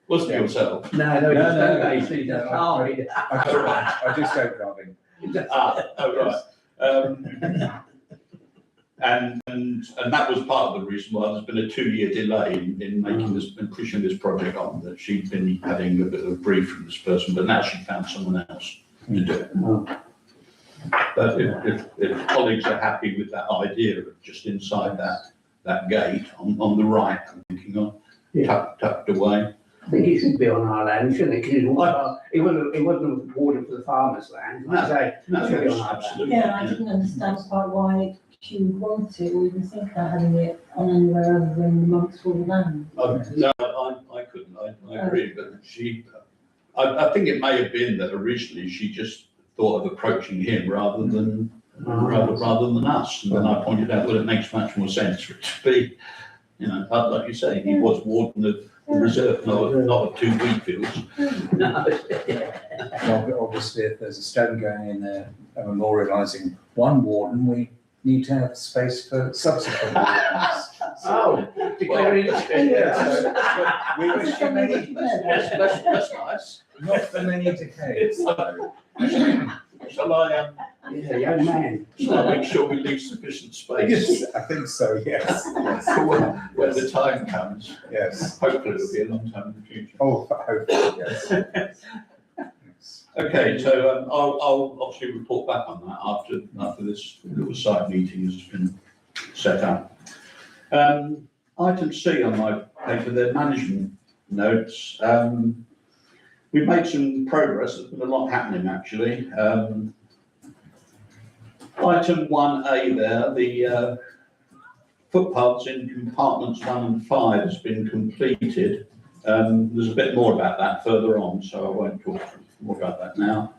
Wasn't it yourself? No, No, I just I do stone carving. Oh, right. And that was part of the reason why there's been a 2-year delay in making this and pushing this project on. That she'd been having a bit of a brief from this person, but now she found someone else to do it. But if colleagues are happy with that idea of just inside that gate on the right, I'm thinking of tucked away. I think it should be on our land, shouldn't it? Because it wasn't awarded for the farmers' land. No, it should be on our land. absolutely. Yeah, I didn't understand quite why she would want it or even think about having it on anywhere other than amongst all the land. No, I couldn't. I agree, but I think it may have been that originally she just thought of approaching him rather than us. And then I pointed out, well, it makes much more sense for it to be, like you say, he was warden of the reserve, not of 2 wheat fields. Well, obviously, if there's a stone going in there memorialising one warden, we need to have space for subsequent wardens. Oh, to go in. We wish you many, That's nice. not for many decades. Shall I Young man. make sure we leave sufficient space Yes, I think so, yes. for when the time comes? Yes. Hopefully it'll be a long time in the future. Oh, hopefully, yes. Okay, so I'll obviously report back on that after this little site meeting has been set up. Item C on my paper, the management notes. We've made some progress. There's been a lot happening actually. Item 1A there, the footpaths in compartments 1 and 5 has been completed. There's a bit more about that further on, so I won't talk more about that now.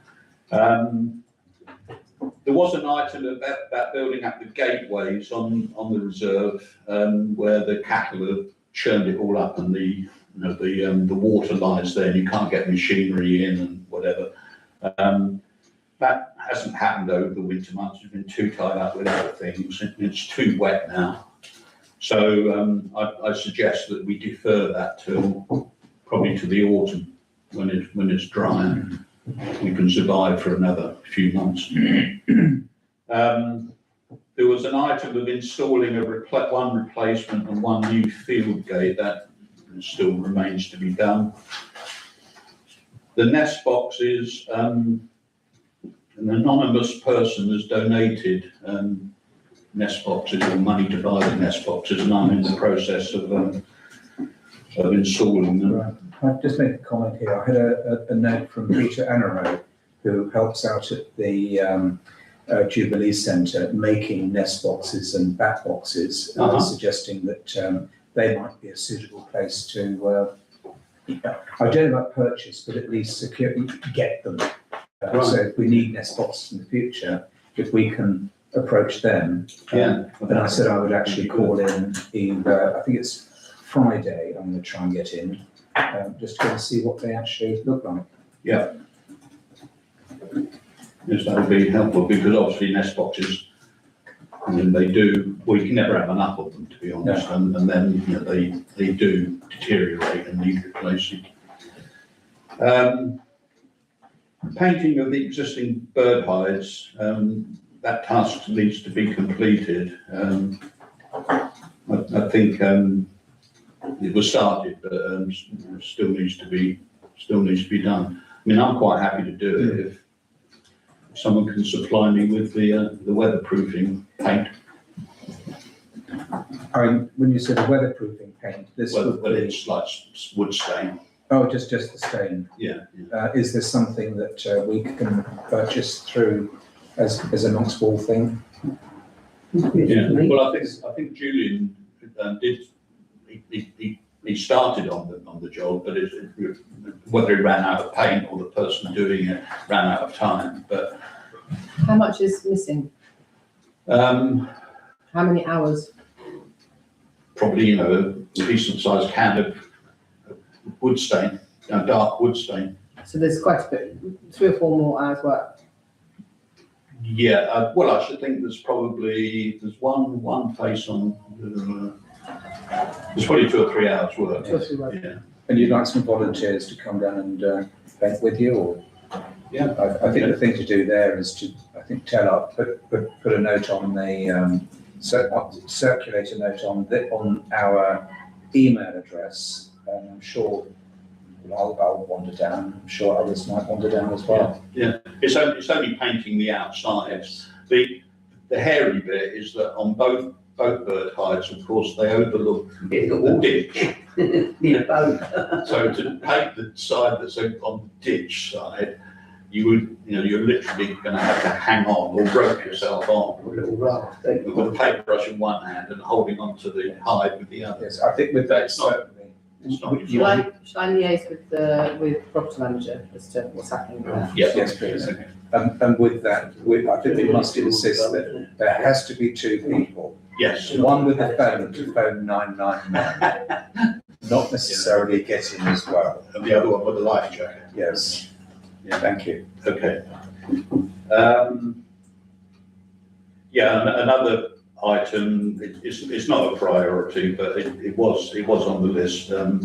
There was an item about building up the gateways on the reserve, where the cattle have churned it all up and the water lies there and you can't get machinery in and whatever. That hasn't happened over the winter months. It's been too tied up with other things. It's too wet now. So I suggest that we defer that till probably to the autumn when it's dry and we can survive for another few months. There was an item of installing one replacement and one new field gate that still remains to be done. The nest boxes, an anonymous person has donated nest boxes or money to buy the nest boxes, and I'm in the process of installing them. Right. I'll just make a comment here. I had a note from Peter Anaro, who helps out at the Jubilee Centre making nest boxes and bat boxes, suggesting that they might be a suitable place to, I don't know about purchase, but at least get them. So if we need nest boxes in the future, if we can approach them. And I said I would actually call in either, I think it's Friday, I'm going to try and get in, just to see what they actually look like. Yeah. Yes, that would be helpful because obviously nest boxes, I mean, we can never have enough of them, to be honest, no. and then they do deteriorate and need replacing. Painting of the existing bird hides, that task needs to be completed. I think it was started, but still needs to be done. I mean, I'm quite happy to do it if someone can supply me with the weatherproofing paint. I mean, when you said weatherproofing paint, this would be... it's like wood stain. Oh, just the stain. Yeah. Is this something that we can purchase through as a Knox Wall thing? Yeah. Well, I think Julian did. He started on the job, but whether he ran out of paint or the person doing it ran out of time. But how much is missing? How many hours? Probably a decent sized can of wood stain, dark wood stain. So there's quite a bit, 3 or 4 more hours work. Yeah. Well, I should think there's one face on. There's probably 2 or 3 hours work. 2 or 3 work. Yeah. And you'd like some volunteers to come down and vent with you, or? Yeah. I think the thing to do there is to, I think, put a note on the, circulate a note on our email address. And I'm sure I'll wander down. I'm sure others might wander down as well. Yeah, it's only painting the outside. The hairy bit is that on both bird hides, of course, they overlook the ditch. In a boat. So to paint the side that's on the ditch side, you're literally going to have to hang on or rope yourself on A little raft. with a paintbrush in one hand and holding onto the hide with the other. Yes, I think with that, It's not- certainly. It's not Should I liaise with the property manager as to what's happening with that? Yeah. Yes, please. Okay. And with that, I think we must insist that there has to be two people. Yes. One with a phone to phone 999, not necessarily getting as well. And the other one with a life jacket. Yes. Yeah. Thank you. Okay. Yeah, another item, it's not a priority, but it was on the list. At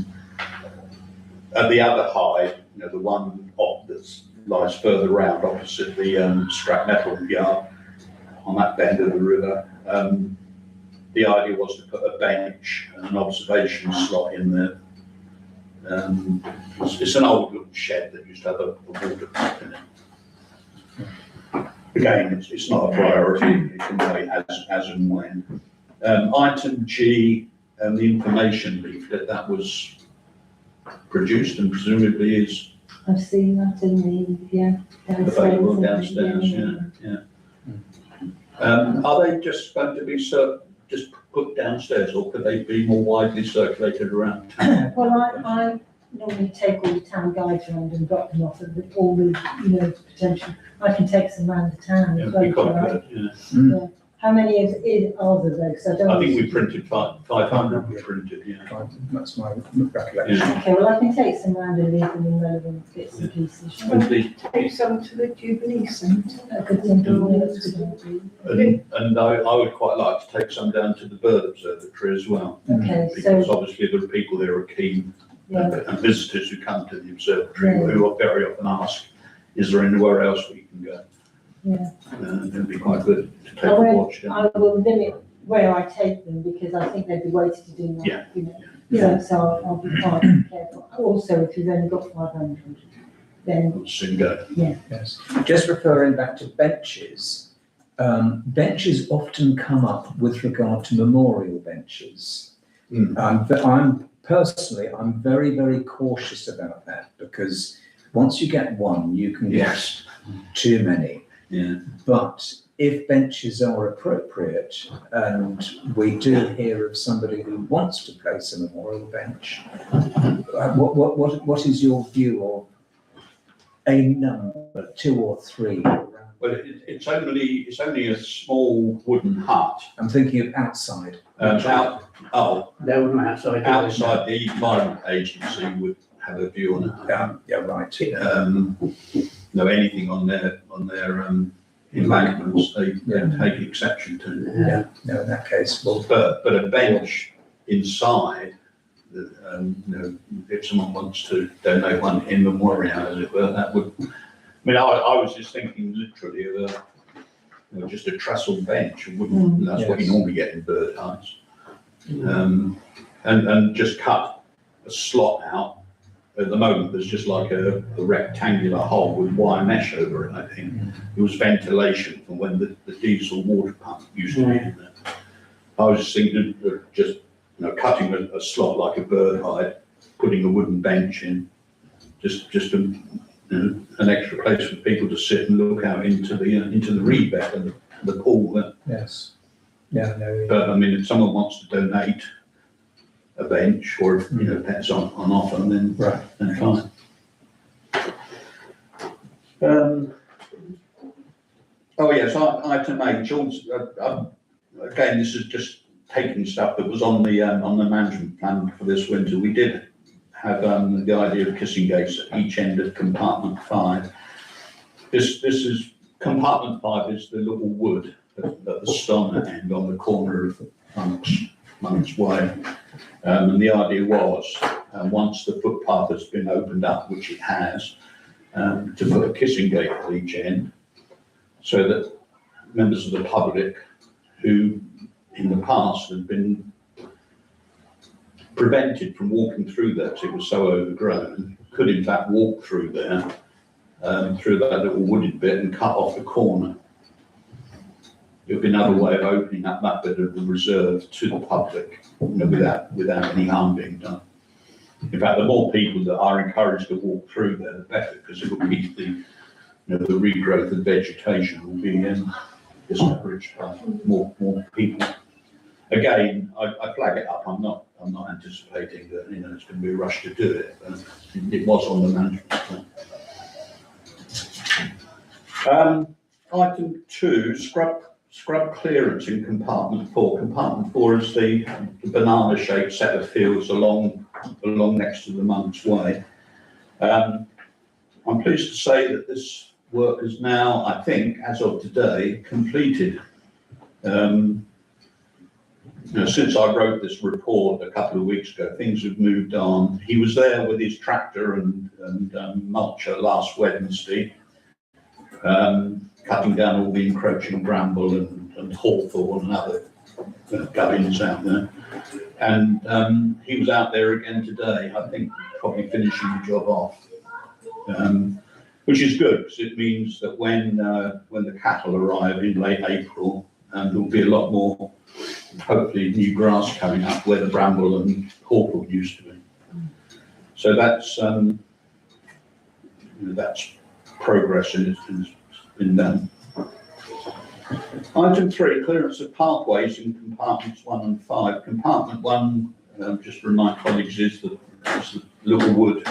the other hide, the one that lies further round opposite the scrap metal yard on that bend of the river, the idea was to put a bench and an observation slot in there. It's an old little shed that used to have a water pump in it. Again, it's not a priority, it can wait as and when. Item G, the information leaflet that was produced and presumably is I've seen that in the, available downstairs. downstairs, yeah. Are they just going to be just put downstairs, or could they be more widely circulated around town? Well, I normally take all the town guides around and drop them off with all the, potential. I can take some around the town Yeah, as it'd be well. quite Right? good, yeah. How many are there though? 'Cause I don't. I think we printed 500 we printed, yeah. That's my recollection. Yeah. Okay, well, I can take some around and leave them in relevant bits and pieces. And the- Take some to the Jubilee Centre. I could think of that's a good And I would quite like to take some down to the bird observatory as well, idea. Okay, because so, obviously the people there are keen, yeah, and visitors who come to the observatory, Yeah. who very often ask, is there anywhere else we can go? yeah. It'd be quite good to take I a will, watch. Yeah. I will limit where I take them because I think they'd be weighted to do that. Yeah. Yeah, so I'll be quite careful. Also, if you've only got 500, then, We'll soon go. Yes. Just referring back to benches, benches often come up with regard to memorial benches. But I'm very, very cautious about that because once you get one, you can get too many. Yeah. But if benches are appropriate, and we do hear of somebody who wants to place a memorial bench, what is your view of a number, 2 or 3? Well, it's only a small wooden hut. I'm thinking of outside. Outside They were outside. the Environment Agency would have a view on it. Yeah, right. Anything on their embankments, they take exception to. Yeah. No, in that case, well, But a bench inside, if someone wants to donate one in memoriam, as it were, that would. I was just thinking literally of just a trestle bench. That's what you Yes. normally get in bird hides. And just cut a slot out. At the moment, there's just like a rectangular hole with wire mesh over it, I think. It was ventilation from when the diesel water pump used to be in there. I was just thinking of just, cutting a slot like a bird hide, putting a wooden bench in, just an extra place for people to sit and look out into the reed bed and the pool there. yes. Yeah, no. But if someone wants to donate a bench or if pets on offer, then Right. fine. Yes, item H. Again, this is just taking stuff that was on the management plan for this winter. We did have the idea of kissing gates at each end of compartment 5. This is compartment 5 is the little wood at the Stonner end on the corner of Monk's Way. And the idea was once the footpath has been opened up, which it has, to put a kissing gate at each end, so that members of the public who in the past had been prevented from walking through there because it was so overgrown, could in fact walk through there, through that little wooded bit and cut off the corner. It would be another way of opening up that bit of the reserve to the public, without any harm being done. In fact, the more people that are encouraged to walk through there, the better, because it will keep the regrowth of vegetation will be discouraged by more people. Again, I flag it up. I'm not anticipating that it's going to be a rush to do it, but it was on the management plan. Item 2, scrub clearance in compartment 4. Compartment 4 is the banana-shaped set of fields along next to the Monk's Way. I'm pleased to say that this work is now, I think, as of today, completed. Since I wrote this report a couple of weeks ago, things have moved on. He was there with his tractor and mulcher last Wednesday, cutting down all the encroaching bramble and hawthorn and other gubbins out there. And he was out there again today, I think, probably finishing the job off, which is good, because it means that when the cattle arrive in late April, there'll be a lot more, hopefully, new grass coming up where the bramble and hawthorn used to be. So that's progress and it's been done. Item 3, clearance of pathways in compartments 1 and 5. Compartment 1, just to remind colleagues, is the little wood,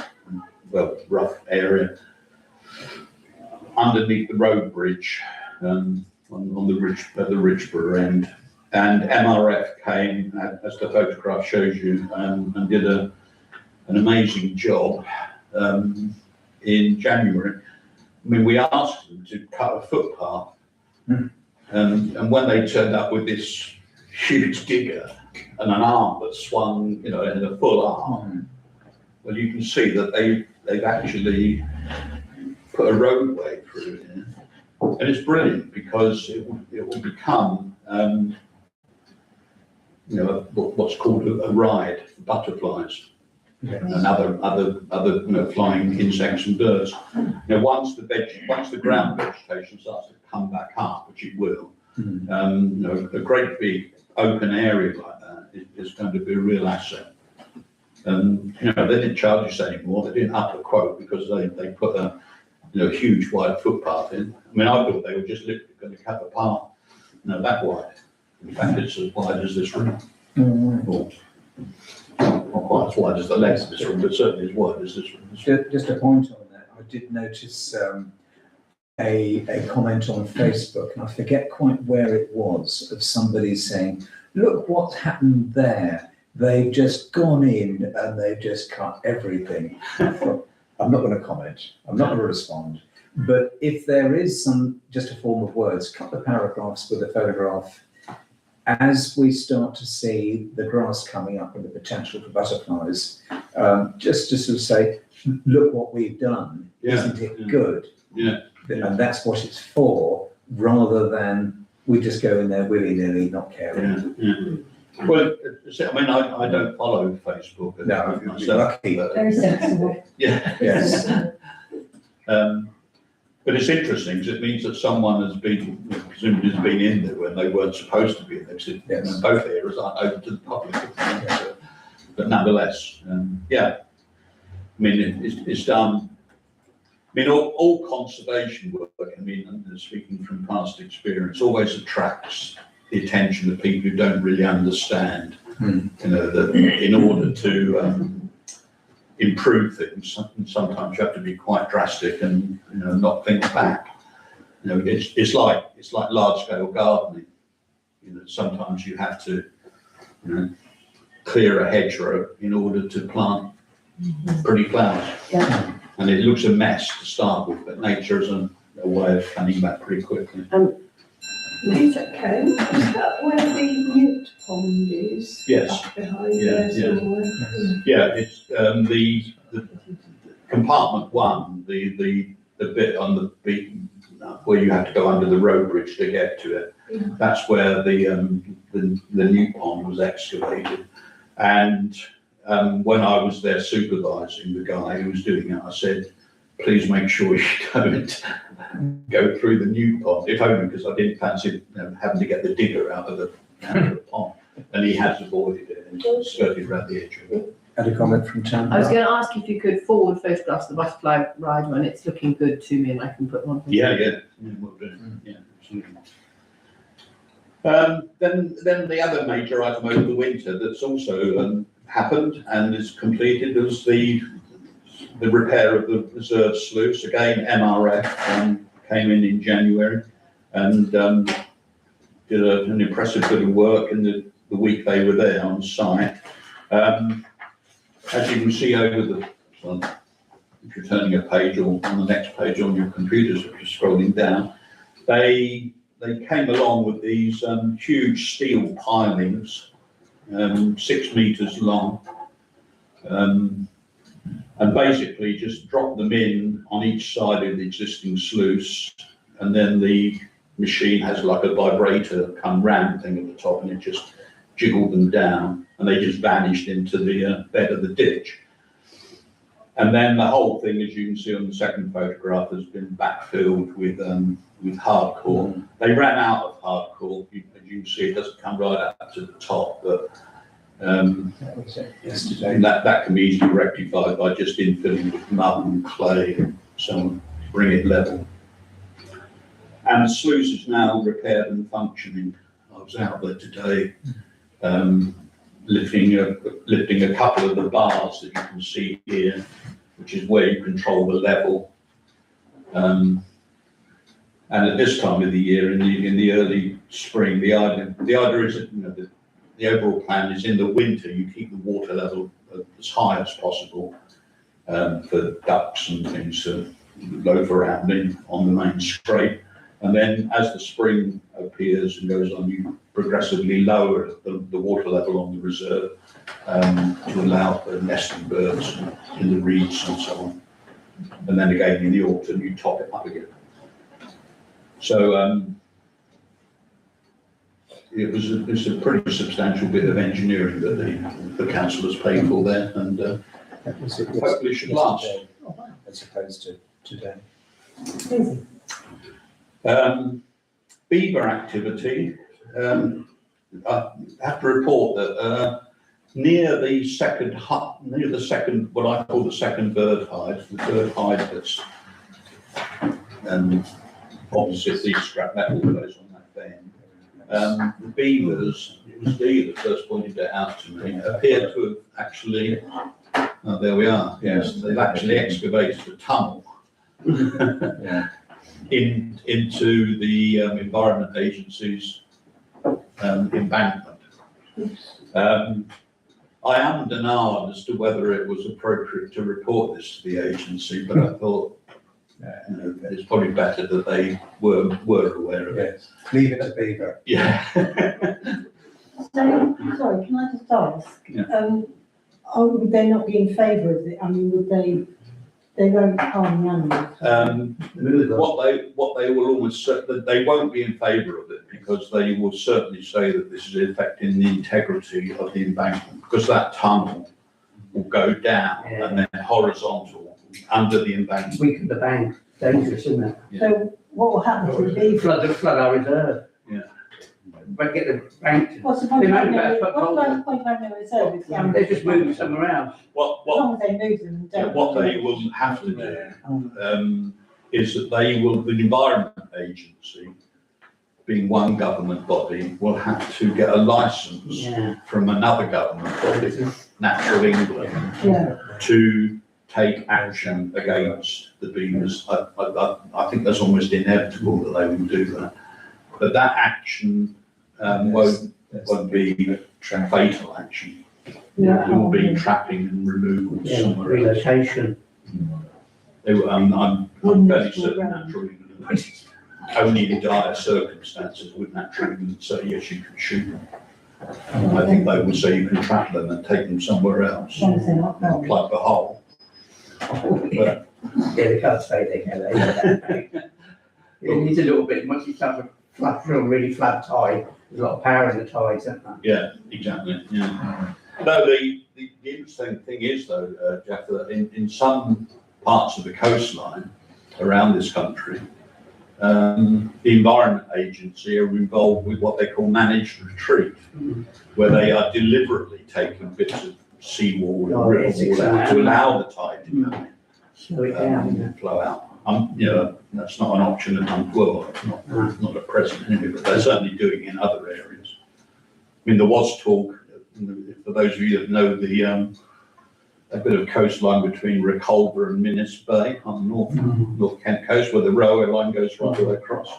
rough area underneath the road bridge on the Ridgeborough end. And MRF came, as the photograph shows you, and did an amazing job in January. I mean, we asked them to cut a footpath, and when they turned up with this huge digger and an arm that swung, in a full arm, well, you can see that they've actually put a roadway through here, and it's brilliant because it will become, what's called a ride for butterflies. And other flying insects and birds. Once the ground vegetation starts to come back up, which it will, a great big open area like that is going to be a real asset. They didn't charge us anymore. They didn't up the quote because they put a huge wide footpath in. I mean, I thought they were just literally going to cut the path, that wide. In fact, it's as wide as this room. Not quite as wide as the length of this room, but certainly as wide as this room. Just a point on that. I did notice a comment on Facebook, and I forget quite where it was, of somebody saying, "Look what's happened there. They've just gone in and they've just cut everything." I'm not going to comment. I'm not going to respond. But if there is just a form of words, cut the paragraphs with a photograph. As we start to see the grass coming up and the potential for butterflies, just to sort of say, look what we've done, isn't it good? Yeah. And that's what it's for, rather than we just go in there willy-nilly, not caring. Yeah. Well, I mean, I don't follow Facebook. No, myself, you're lucky. Very sensible. Yeah. Yes. But it's interesting because it means that someone has presumably has been in there when they weren't supposed to be in there. Because both areas aren't open to the public. But nonetheless, I mean, it's done. I mean, all conservation work, I mean, and speaking from past experience, always attracts the attention of people who don't really understand, that in order to improve things, sometimes you have to be quite drastic and knock things back. It's like large scale gardening. Sometimes you have to clear a hedgerow in order to plant pretty flowers. Yeah. And it looks a mess to start with, but nature is a way of cutting back pretty quickly. Is that where the newt pond is? Yes. Up behind Yeah, there yeah. somewhere? Yeah, it's, the compartment one, the bit on the beat, where you have to go under the road bridge to get to it. Yeah. That's where the new pond was excavated. And, when I was there supervising the guy who was doing it, I said, please make sure you don't go through the new pond, if only because I didn't fancy having to get the digger out of the pond. And he has avoided it and skirted around the edge of it. Had a comment from Town I was Clerk? going to ask if you could forward photographs of the butterfly ride when it's looking good to me and I can put one. Yeah, will do. Yeah, absolutely. Then the other major item over the winter that's also happened and is completed was the repair of the reserve sluice. Again, MRF came in January and did an impressive bit of work in the week they were there on site. As you can see over if you're turning a page or on the next page on your computers, if you're scrolling down, they came along with these huge steel pilings, 6 meters long, and basically just drop them in on each side of the existing sluice, and then the machine has like a vibrator come round thing at the top, and it just jiggled them down, and they just vanished into the bed of the ditch. And then the whole thing, as you can see on the second photograph, has been backfilled with hardcore. They ran out of hardcore. As you can see, it doesn't come right up to the top, but That was it yesterday. and that can be easily rectified by just infilling with mud and clay and so on, to bring it level. And the sluice is now repaired and functioning. I was out there today, lifting a couple of the bars that you can see here, which is where you control the level. And at this time of the year, in the early spring, the idea is that the overall plan is in the winter you keep the water level as high as possible for ducks and things to loaf around on the main scrape. And then as the spring appears and goes on, you progressively lower the water level on the reserve to allow for nesting birds in the reeds and so on. And then again in the autumn, you top it up again. So it's a pretty substantial bit of engineering that the council has paid for there, and That was it hopefully it should last. yesterday, as opposed to today. Busy. Beaver activity, I have to report that near the second, what I call the second bird hide, the bird hide that's opposite the scrap metal place on that bend, the beavers, it was Dee that first pointed it out to me, appear to have actually, there we are, yes, they've actually excavated a tunnel. Yeah. Into the Environment Agency's embankment. I am denied as to whether it was appropriate to report this to the agency, but I thought it's probably better that they were aware of it. Yes, leave it to Beaver. Yeah. So, sorry, can I just ask? Yeah. Would they not be in favour of it? I mean, they won't harm the animals? What they will almost they won't be in favour of it, because they will certainly say that this is affecting the integrity of the embankment, because that tunnel will go down and then horizontal under the embankment. Weaken the bank, dangerous, isn't it? So what will happen to the beaver? Flood our reserve. Yeah. But get the bank, What's the point They of might having be better a- put what's hold the point of having a reserve if the animals- they just move somewhere else. As What long as they move them and don't. what they will have to do is that the Environment Agency, being one government body, will have to get a licence Yeah. from another government body, Natural England, Yeah, to take action against the beavers. I think that's almost inevitable that they will do that. But that action won't be fatal action. yeah. It will be trapping and removal Yeah, somewhere else. relocation. I'm fairly certain Natural England only in dire circumstances would naturally say, yes, you can shoot them. I think they would say you can trap them and take them somewhere else As long as they're not and wrong. plug the hole. But Yeah, they can't say they can. It needs a little bit, once you start to flush or really flood tide, there's a lot of power in the tides, isn't there? yeah, exactly, yeah. No, the interesting thing is though, Jeff, that in some parts of the coastline around this country, the Environment Agency are involved with what they call managed retreat, where they are deliberately taking bits of seawall Oh, and yes, river wall out to exactly. allow the tide to come in. Slow it down, isn't it? And flow out. You know, that's not an option at well, not at present anyway, but they're certainly doing it in other areas. I mean, there was talk, for those of you that know a bit of coastline between Reculver and Minnis Bay on the North Kent coast, where the railway line goes right the way across.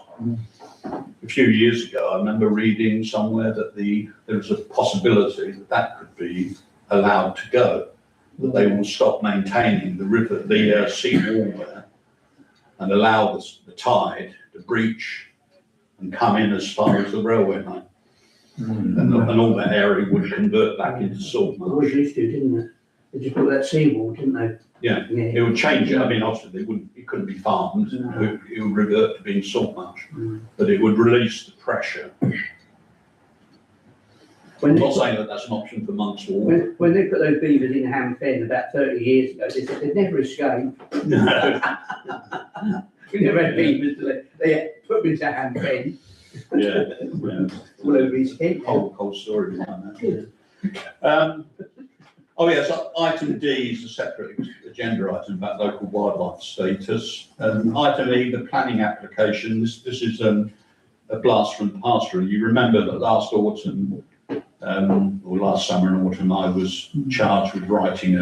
A few years ago, I remember reading somewhere that there was a possibility that could be allowed to go, that they will stop maintaining the river, the sea wall there, and allow the tide to breach and come in as far as the railway line. And all that area would convert back into salt It marsh. always used to, didn't it? They just put that seawall, didn't they? Yeah. It would change it. I mean, obviously, it couldn't be farmed. No. It would revert to being salt marsh, Mm. but it would release the pressure. When I'm they, not saying that that's an option for Monks Wall. when they put those beavers in Ham Fen about 30 years ago, they said they'd never escape. We never had beavers, they put them into Ham Fen, Yeah. all over his head. Whole story behind that. Oh yes, item D is a separate agenda item about local wildlife status. Item E, the planning application. This is a blast from the past. You remember that last autumn, or last summer and autumn, I was charged with writing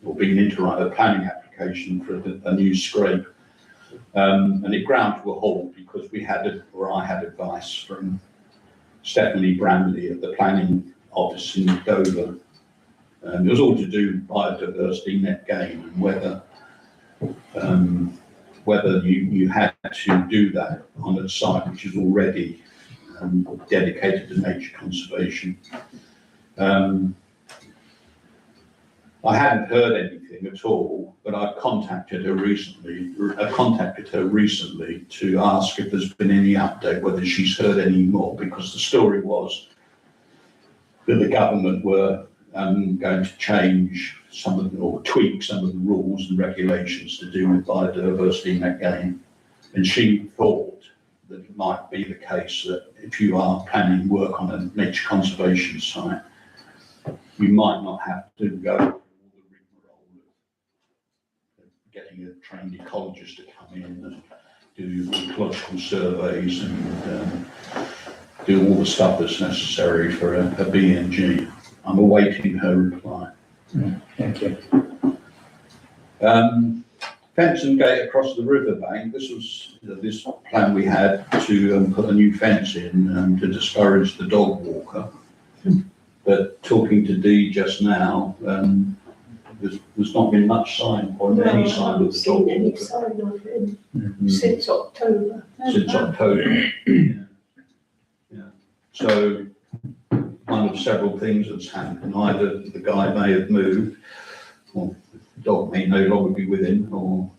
or being in to write a planning application for a new scrape. And it ground to a halt because I had advice from Stephanie Bramley at the planning office in Dover. It was all to do with biodiversity net gain and whether you had to do that on a site which is already dedicated to nature conservation. I hadn't heard anything at all, but I contacted her recently to ask if there's been any update, whether she's heard any more, because the story was that the government were going to change or tweak some of the rules and regulations to do with biodiversity net gain. And she thought that it might be the case that if you are planning work on a nature conservation site, you might not have to go through all the rigmarole of getting a trained ecologist to come in and do ecological surveys and do all the stuff that's necessary for a BNG. I'm awaiting her reply. Thank you. Fence and gate across the riverbank. This was this plan we had to put a new fence in to discourage the dog walker. But talking to Dee just now, there's not been much sign or any sign of the dog Seen any walker sign of him since October. since October. Yeah. So one of several things that's happened. Either the guy may have moved, or the dog may no longer be with him, or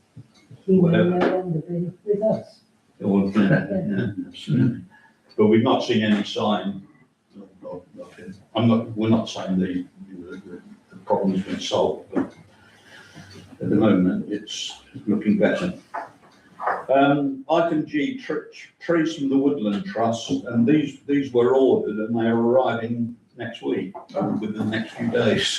He will whatever. no longer be with us. Yeah, absolutely. But we've not seen any sign of him. We're not saying the problem's been solved, but at the moment it's looking better. Item G, trees from the Woodland Trust, and these were ordered and they are arriving next week, within the next few days.